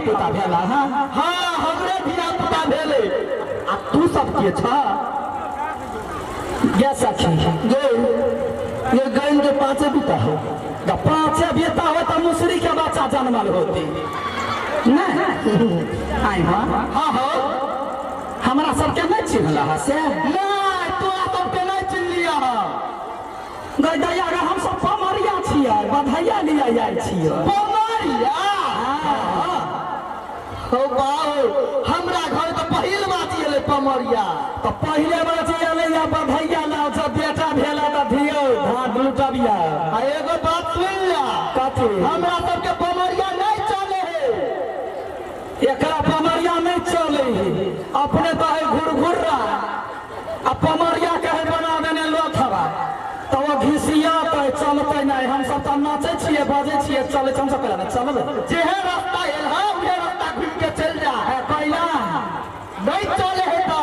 पुता भेला। हाँ हाँ हमरे धिया पुता भेले। आ तू सब के छ गे सखी गे ये गैन के पांचे पिता हो। ग पांचे बेटा हो तो मुसरी के बच्चा जन्मल होती नहीं आई। हाँ हाँ हो हमरा सबके नहीं चिन्हला है से नहीं तोरा सबके नहीं चिन्ह लिया गैया अगर हम सब पमरिया छियै बधाइया लिया जाइ छियै पमरिया। हो बाऊ हमरा घर तो पहिल बात ये पमरिया तो पहले बात ये या बधाइया लाओ जब बेटा भेला तो धियो धान लुटबिया। आ एगो बात सुन ला कथी हमरा सबके पमरिया नहीं चले है। एकरा पमरिया नहीं चले है अपने तो है घुरघुर्रा आ पमरिया कहे बना देने लोथवा तो वो घिसिया तो चलते नहीं। हम सब तो नाचे छिए बाजे छिए चले हम सब कहला चलबे जेहे रास्ता एल है उहे रास्ता घूम के चल जा है कहला नहीं चले है तो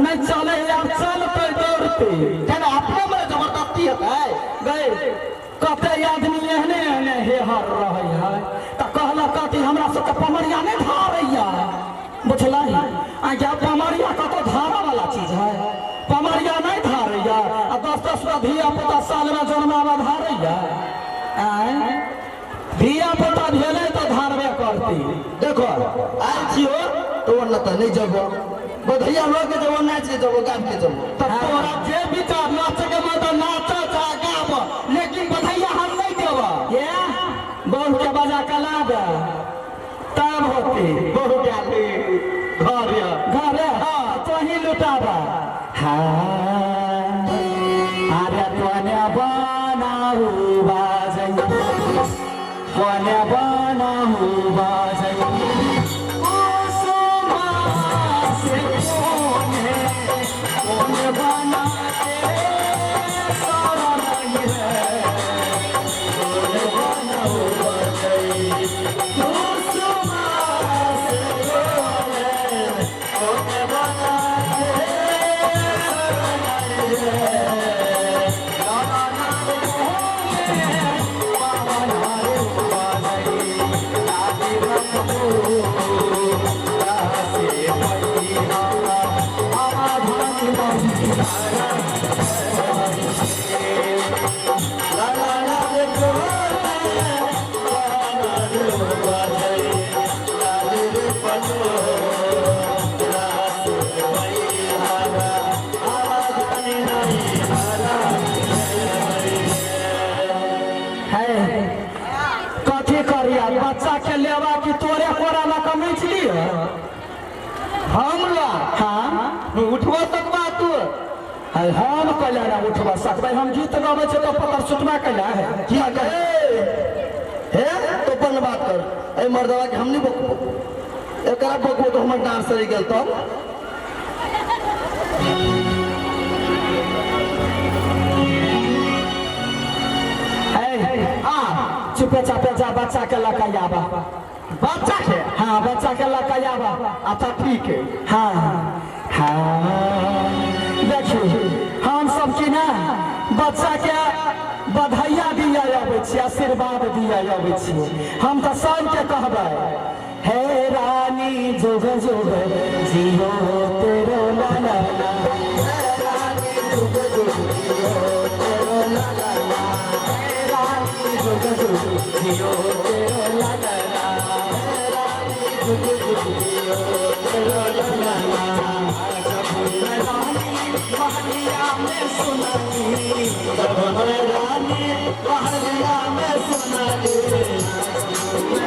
नहीं चले यार चलते दौड़ते जना अपने में जबरदस्ती है गए कते आदमी एहने एहने हे हर रहे है तो कहला कथी हमरा सब पमरिया नहीं धारैया बुझला आ क्या पमरिया कतो धारा वाला चीज है। पमरिया नहीं धारैया आ 10-10 धिया पुता साल में जन्मावा धारैया धिया पुता भेले तो धारबे करती। देखो आइ छियो तो न त नहीं जबो बधैया लोग के जबो नाच के जबो गाम के जबो तब तोरा जे विचार नाच के मत नाच चा गाब लेकिन बधैया हम नहीं देबा ये बहु के बजा कला दे तब होती बहु गाली घर हाँ तो ही लुटाबा। हाँ अरे तोने बनाऊ बाजैया तोने बनाऊ बाजैया बच्चा के लेवा कि तोरे कोरा ला कमैच लियो हमला हाँ उठवा सकबा तू हम कहला ना उठवा सकबै हम गीत गाबै छै तो पतर सुटवा कहला है क्या कहे हे तो अपन बात कर ए मर्दवा के हम नहीं बकबो एकरा बकबो तो हमर डांस रह गेल तब चुपे चापे जा बच्चा के लकायाबा बच्चा के हाँ बच्चा के लकायाबा अच्छा ठीक है हाँ हाँ देखिए हम सब की ना बच्चा के बधाइया दिया आबै छी आशीर्वाद दिया आबै छी। हम तो सबके कहबै हे रानी जुग जुग जियो तेरो लाला रानी जुग जुग जियो तेरो लाला जुग जुग जियो तेरो लाला रानी जुग जुग जियो तेरो लाला महलिया में सुनाली जब रानी महलिया में सुनाली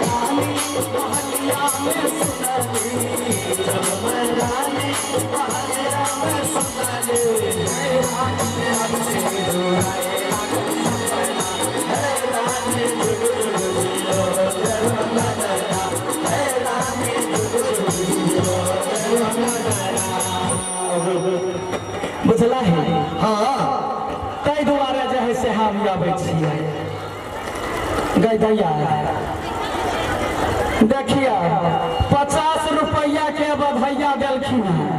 रानी महलिया में सुनाली जब रानी महलिया में सुनाली बुझला है हाँ ताहि दुआरे जे है से हम आबै छियै गैदैया देखिए 50 रुपया के बधैया देलखिन है